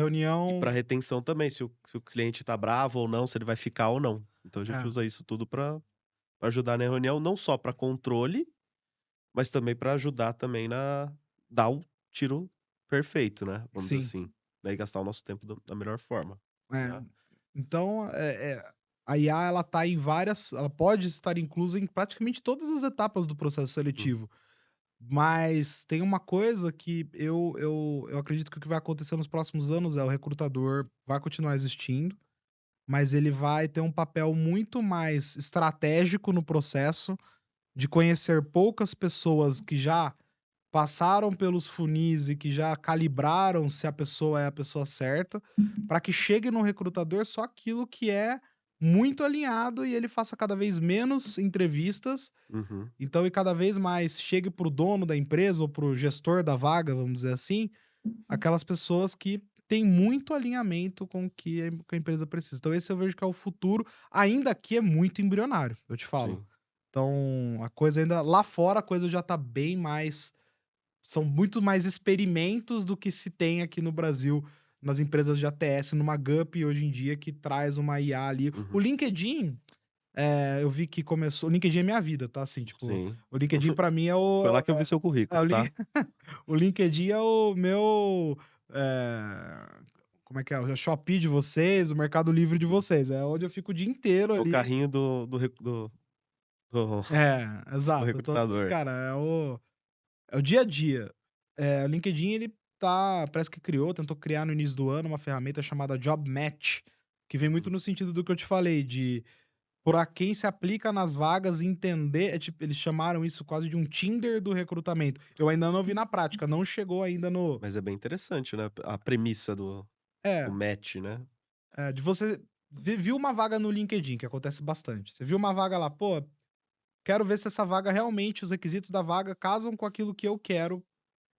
e reunião para retenção também, se o cliente tá bravo ou não, se ele vai ficar ou não. Então a gente é, usa isso tudo para ajudar na reunião, não só para controle, mas também para ajudar também na dar o tiro perfeito, né, vamos dizer sim. assim, né, e gastar o nosso tempo da melhor forma, É. né. Então, a IA ela tá em várias ela pode estar inclusa em praticamente todas as etapas do processo Uhum, seletivo, mas tem uma coisa que eu acredito que o que vai acontecer nos próximos anos é o recrutador vai continuar existindo, mas ele vai ter um papel muito mais estratégico no processo, de conhecer poucas pessoas que já passaram pelos funis e que já calibraram se a pessoa é a pessoa certa, para que chegue no recrutador só aquilo que é muito alinhado e ele faça cada vez menos entrevistas, uhum, então e cada vez mais chegue para o dono da empresa ou para o gestor da vaga, vamos dizer assim, aquelas pessoas que têm muito alinhamento com o que a empresa precisa. Então esse eu vejo que é o futuro, ainda que é muito embrionário, eu te falo. sim, Então a coisa ainda lá fora a coisa já tá bem mais são muito mais experimentos do que se tem aqui no Brasil, nas empresas de ATS, numa Gup hoje em dia que traz uma IA ali. O uhum, LinkedIn, eu vi que começou o LinkedIn é minha vida, tá, assim, tipo, sim. o LinkedIn pra mim é o Foi lá que eu vi seu é o currículo, lin tá. o LinkedIn é o meu, eh, como é que é? O Shopee de vocês, o Mercado Livre de vocês, é onde eu fico o dia inteiro É o ali. carrinho do É, do exato. Então assim, recrutador. cara, é o dia a dia. O LinkedIn ele parece que tentou criar no início do ano uma ferramenta chamada Job Match, que vem muito Uhum, no sentido do que eu te falei, de pra quem se aplica nas vagas entender, tipo, eles chamaram isso quase de um Tinder do recrutamento. Eu ainda não vi na prática, não chegou ainda no mas é bem interessante, né, a premissa do é, match, né. de você viu uma vaga no LinkedIn, que acontece bastante. Você viu uma vaga lá, pô, quero ver se essa vaga realmente os requisitos da vaga casam com aquilo que eu quero.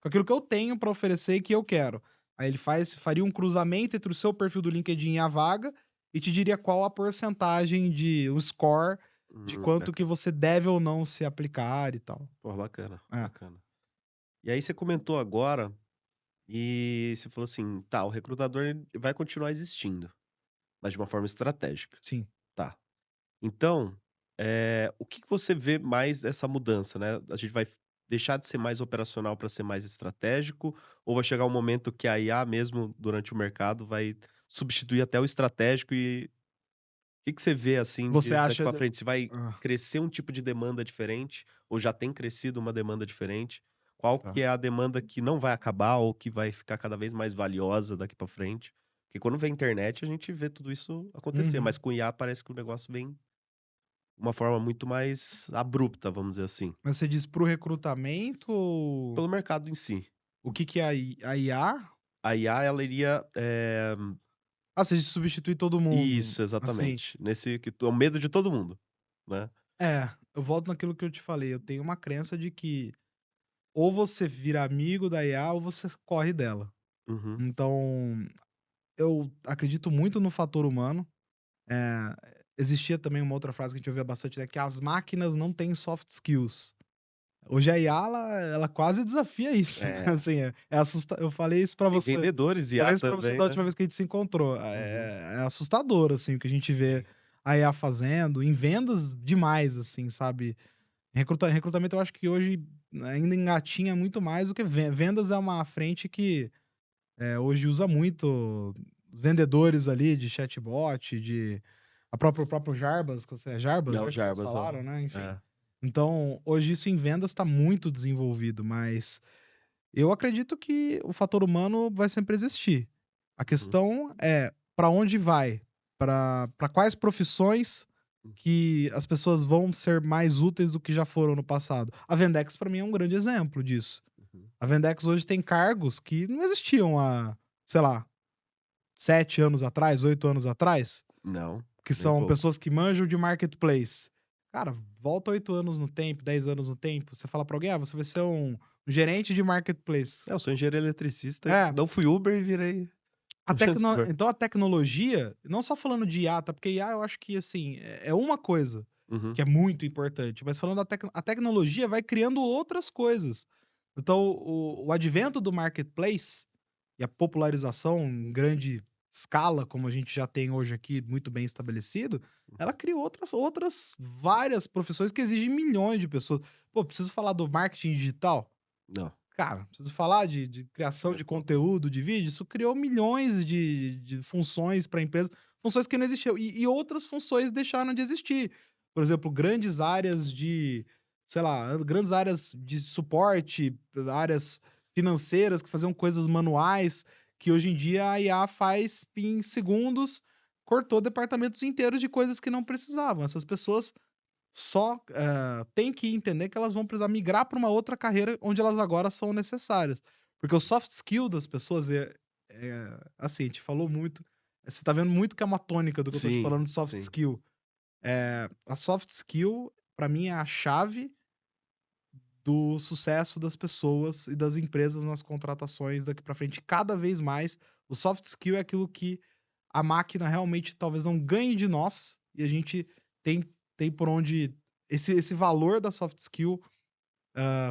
Com aquilo que eu tenho pra oferecer e que eu quero. Aí ele faria um cruzamento entre o seu perfil do LinkedIn e a vaga, e te diria qual a porcentagem de o score de quanto que Bacana. você deve ou não se aplicar e tal. Pô, bacana, É, bacana. E aí você comentou agora, e você falou assim: "Tá, o recrutador ele vai continuar existindo, mas de uma forma estratégica". sim. Tá. Então, o que que você vê mais dessa mudança, né? A gente vai deixar de ser mais operacional para ser mais estratégico, ou vai chegar um momento que a IA mesmo, durante o mercado, vai substituir até o estratégico e o que que você vê, assim, Você de daqui acha para frente? Se vai hã, crescer um tipo de demanda diferente, ou já tem crescido uma demanda diferente? Qual que tá. é a demanda que não vai acabar ou que vai ficar cada vez mais valiosa daqui para frente? Porque quando vem internet, a gente vê tudo isso acontecer, Uhum. mas com IA parece que o negócio vem uma forma muito mais abrupta, vamos dizer assim, Mas você diz para o recrutamento ou pelo mercado em si. o que que é a IA? A IA ela iria, Ah, você diz substituir todo mundo, isso, assim. exatamente, nesse que é o medo de todo mundo, né. Eu volto naquilo que eu te falei, eu tenho uma crença de que ou você vira amigo da IA ou você corre dela. Uhum, Então, eu acredito muito no fator humano. Existia também uma outra frase que a gente ouvia bastante, né, que as máquinas não têm soft skills. Hoje a IA, ela quase desafia isso, né, É, assim, eu falei isso pra tem você vendedores falei IA isso pra você também, da né. última vez que a gente se encontrou. Uhum, É assustador, assim, o que a gente vê sim. a IA fazendo, em vendas demais, assim, sabe. Recrutamento eu acho que hoje ainda engatinha muito mais do que vendas é uma frente que, hoje usa muito vendedores ali de chatbot, o próprio Jarbas, que você é Jarbas, Não, né, que vocês Jarbas, falaram, aham. né, enfim. É. Então, hoje isso em vendas está muito desenvolvido, mas eu acredito que o fator humano vai sempre existir. A Uhum, questão é para onde vai, para quais profissões hum, que as pessoas vão ser mais úteis do que já foram no passado. A Vendex para mim é um grande exemplo disso. uhum. A Vendex hoje tem cargos que não existiam há, sei lá, 7 anos atrás, 8 anos atrás, Não, que nem são pouco. pessoas que manjam de marketplace. Cara, volta 8 anos no tempo, 10 anos no tempo, você fala pra alguém: "Ah, você vai ser um gerente de marketplace". É, eu sou engenheiro eletricista, É, não fui Uber e virei gestor. então a tecnologia, não só falando de IA, tá, porque IA eu acho que, assim, é uma coisa Uhum, que é muito importante, mas falando a tecnologia vai criando outras coisas. Então o advento do marketplace e a popularização em grande escala, como a gente já tem hoje aqui muito bem estabelecido, ela uhum. criou outras várias profissões que exigem milhões de pessoas. Pô, preciso falar do marketing digital? Não, Cara, preciso falar de criação nem de pouco. conteúdo, de vídeo, isso criou milhões de funções para a empresa, funções que não existiam, e outras funções deixaram de existir. Por exemplo, grandes áreas de, sei lá, grandes áreas de suporte, áreas financeiras que faziam coisas manuais, que hoje em dia a IA faz em segundos, cortou departamentos inteiros de coisas que não precisavam. Essas pessoas só, têm que entender que elas vão precisar migrar para uma outra carreira onde elas agora são necessárias. Porque o soft skill das pessoas assim, a gente falou muito, você tá vendo muito que é uma tônica do que eu tô te Sim, falando de soft sim. skill. A soft skill, pra mim, é a chave do sucesso das pessoas e das empresas nas contratações daqui pra frente. Cada vez mais, o soft skill é aquilo que a máquina realmente talvez não ganhe de nós, e a gente tem por onde esse valor da soft skill,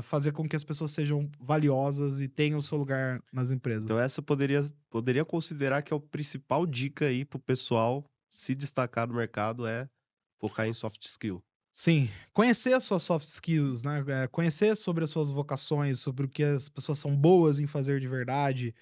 fazer com que as pessoas sejam valiosas e tenham o seu lugar nas Então empresas. essa poderia considerar que é o principal dica aí para o pessoal se destacar no mercado é focar em soft skill. Sim, conhecer as suas soft skills, né, conhecer sobre as suas vocações, sobre o que as pessoas são boas em fazer de verdade,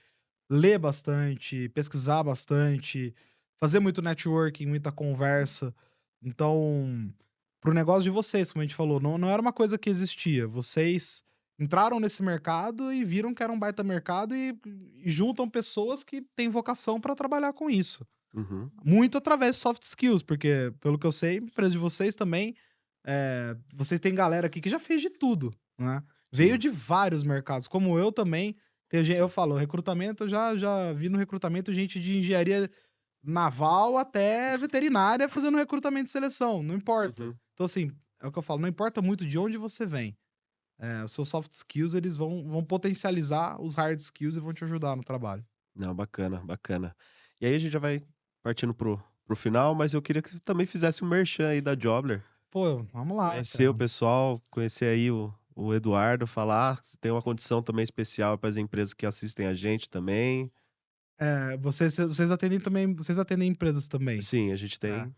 ler bastante, pesquisar bastante, fazer muito networking, muita conversa. Então, para o negócio de vocês, como a gente falou, não era uma coisa que existia. Vocês entraram nesse mercado e viram que era um baita mercado e juntam pessoas que têm vocação para trabalhar com isso. Uhum, Muito através de soft skills, porque, pelo que eu sei, a empresa de vocês também, vocês têm galera aqui que já fez de tudo, né. Veio sim, de vários mercados, como eu também, eu sim. falo, recrutamento, eu já vi no recrutamento gente de engenharia naval até veterinária fazendo recrutamento e seleção, não importa. Uhum. Então, assim, é o que eu falo, não importa muito de onde você vem, os seus soft skills, eles vão potencializar os hard skills e vão te ajudar no trabalho. Não, bacana, bacana. E aí a gente já vai partindo pro final, mas eu queria que você também fizesse um merchan aí da Jobler. Pô, vamos lá, Conhecer o cara. pessoal, conhecer aí o Eduardo, falar se tem uma condição também especial para as empresas que assistem a gente também. Vocês atendem também, vocês atendem empresas também? Sim, a gente É. tem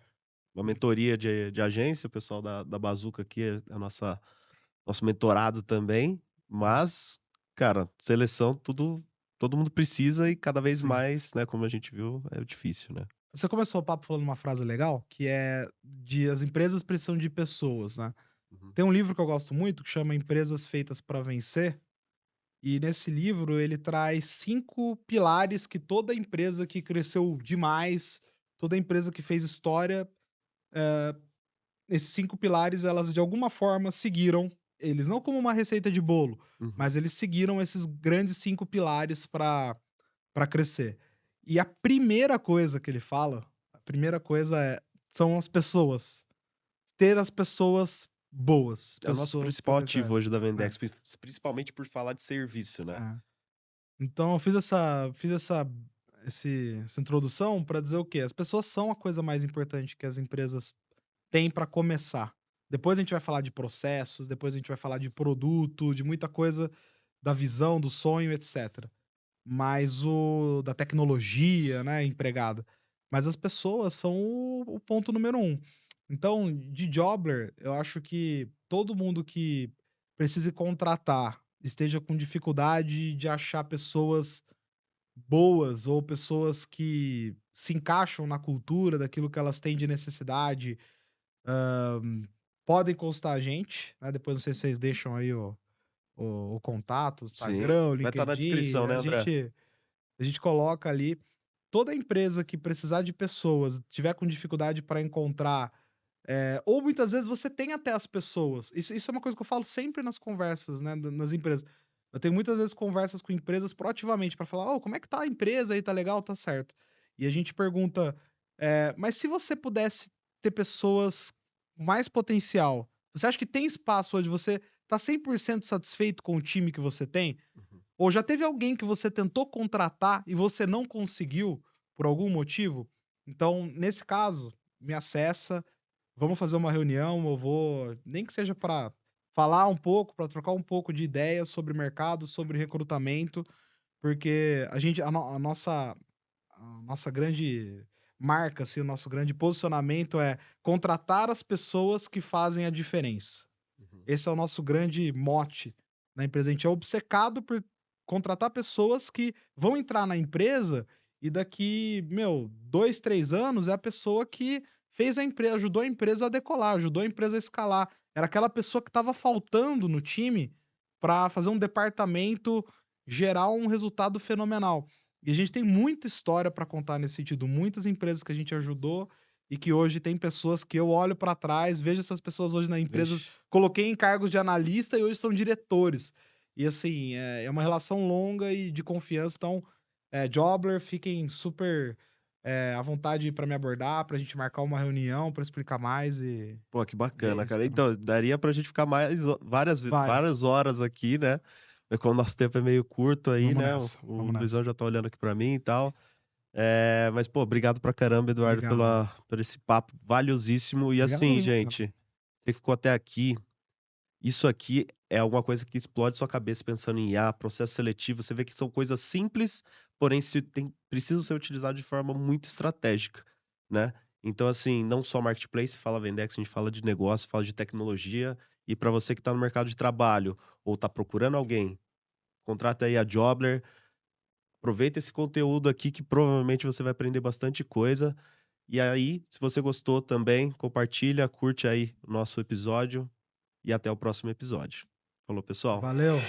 uma mentoria de agência, o pessoal da Bazuca aqui é a nosso mentorado também, Uhum. mas, cara, seleção tudo todo mundo precisa e cada vez Sim. mais, né, como a gente viu, é difícil, né. Você começou o papo falando uma frase legal, que é de as empresas precisam de pessoas, né. Uhum, Tem um livro que eu gosto muito que chama Empresas Feitas para Vencer, e nesse livro ele traz 5 pilares que toda empresa que cresceu demais, toda empresa que fez história, esses 5 pilares elas de alguma forma seguiram eles, não como uma receita de bolo, uhum. mas eles seguiram esses grandes 5 pilares para crescer. E a primeira coisa que ele fala, a primeira coisa são as pessoas. Ter as pessoas boas, É o nosso pessoas principal ativo potenciais. hoje da É, Vendex, principalmente por falar de serviço, né. é. Então eu fiz essa introdução para dizer o quê? As pessoas são a coisa mais importante que as empresas têm para começar. Depois a gente vai falar de processos, depois a gente vai falar de produto, de muita coisa da visão, do sonho, etc. Mas da tecnologia, né, empregada. Mas as pessoas são o ponto número um. Então, de Jobler, eu acho que todo mundo que precise contratar esteja com dificuldade de achar pessoas boas ou pessoas que se encaixam na cultura daquilo que elas têm de necessidade, hã, podem consultar a gente, né, depois não sei se vocês deixam aí o contato, o Sim. Instagram, o Vai estar na descrição, LinkedIn, né, André? a gente coloca ali. Toda empresa que precisar de pessoas, tiver com dificuldade para encontrar, ou muitas vezes você tem até as pessoas. Isso é uma coisa que eu falo sempre nas conversas, né, nas empresas. Eu tenho muitas vezes conversas com empresas proativamente para falar: "Ô, como é que tá a empresa aí, tá legal, tá certo?". E a gente pergunta: "Mas se você pudesse ter pessoas com mais potencial, você acha que tem espaço onde você tá 100% satisfeito com o time que você tem?". Uhum. Ou já teve alguém que você tentou contratar e você não conseguiu por algum motivo? Então, nesse caso, me acessa, vamos fazer uma reunião, eu vou, nem que seja para falar um pouco, para trocar um pouco de ideias sobre mercado, sobre recrutamento, porque a nossa grande marca, assim, o nosso grande posicionamento é contratar as pessoas que fazem a diferença. Uhum. Esse é o nosso grande mote na empresa. A gente é obcecado por contratar pessoas que vão entrar na empresa e daqui, 2, 3 anos é a pessoa que fez a empresa, ajudou a empresa a decolar, ajudou a empresa a escalar. Era aquela pessoa que estava faltando no time para fazer um departamento gerar um resultado fenomenal. E a gente tem muita história para contar nesse sentido, muitas empresas que a gente ajudou e que hoje tem pessoas que eu olho para trás, vejo essas pessoas hoje na empresas, Vixe. coloquei em cargos de analista e hoje são diretores. E assim, é uma relação longa e de confiança, então, Jobler, fiquem super, à vontade para me abordar, pra gente marcar uma reunião para explicar mais Pô, que e é bacana, isso, cara. cara. Então, daria pra gente ficar mais Vai, várias horas aqui, né, mas como o nosso tempo é meio curto aí, vamos né, o nessa, o vamos Luizão nessa. já tá olhando aqui pra mim e tal. Mas, pô, obrigado pra caramba, Eduardo, Obrigado. por esse papo valiosíssimo. E Obrigado assim, eu, cara. gente, você que ficou até aqui, isso aqui é alguma coisa que explode sua cabeça pensando em IA, processo seletivo. Você vê que são coisas simples, porém precisam ser utilizadas de forma muito estratégica, né? Então, assim, não só marketplace, fala Vendex, a gente fala de negócio, fala de tecnologia. E para você que está no mercado de trabalho ou está procurando alguém, contrata aí a Jobler. Aproveita esse conteúdo aqui que provavelmente você vai aprender bastante coisa. E aí, se você gostou também, compartilha, curte aí o nosso episódio e até o próximo episódio. Falou, pessoal. Valeu.